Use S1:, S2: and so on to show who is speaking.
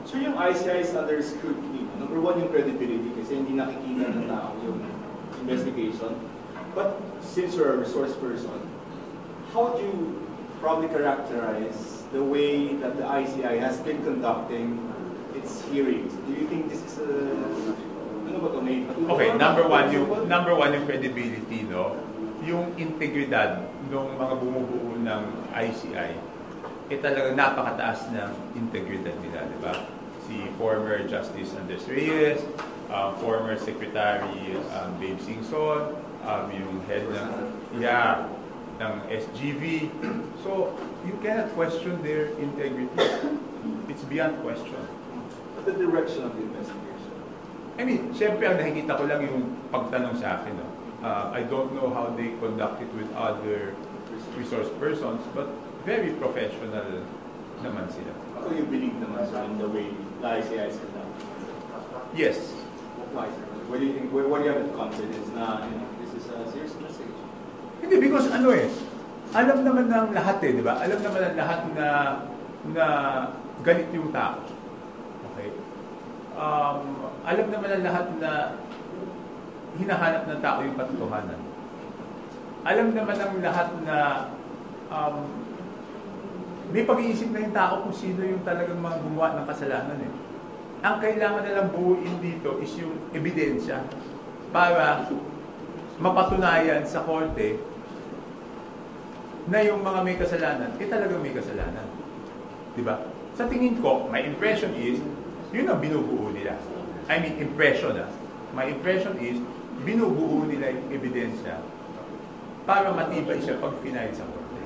S1: So yung ICI is under scrutiny. Number one, yung credibility kasi hindi nakikita ng tao yung investigation. But since you're a resource person, how do you probably characterize the way that the ICI has been conducting its hearings? Do you think this is a... Ano ba ito?
S2: Okay, number one yung credibility, no? Yung integridad ng mga bumubuo ng ICI, talagang napakataas ng integridad nila, di ba? Si former Justice Andres Reyes, former Secretary Babe Singson, yung head ng SGV. So, you cannot question their integrity. It's beyond question.
S1: But the direction of the investigation?
S2: I mean, syempre, ang nakikita ko lang yung pagtanong sa akin. No? I don't know how they conduct it with other resource persons, but very professional naman sila.
S1: So you believe naman sir in the way the ICI is conducted?
S2: Yes.
S1: Why, sir? What do you think? What do you have in confidence na this is a serious investigation?
S2: Hindi, because alam naman ng lahat di ba? Alam naman ng lahat na galit yung tao. Okay? Alam naman ng lahat na hinahanap ng tao yung katotohanan. Alam naman ng lahat na may pag-iisip na yung tao kung sino yung talagang mga gumawa ng kasalanan eh. Ang kailangan nalang buuin dito is yung ebidensya para mapatunayan sa korte na yung mga may kasalanan, talagang may kasalanan. Diba? Sa tingin ko, my impression is, yun ang binubuo nila. I mean, impression My impression is, binubuo nila yung ebidensya para matibay siya pag final sa korte.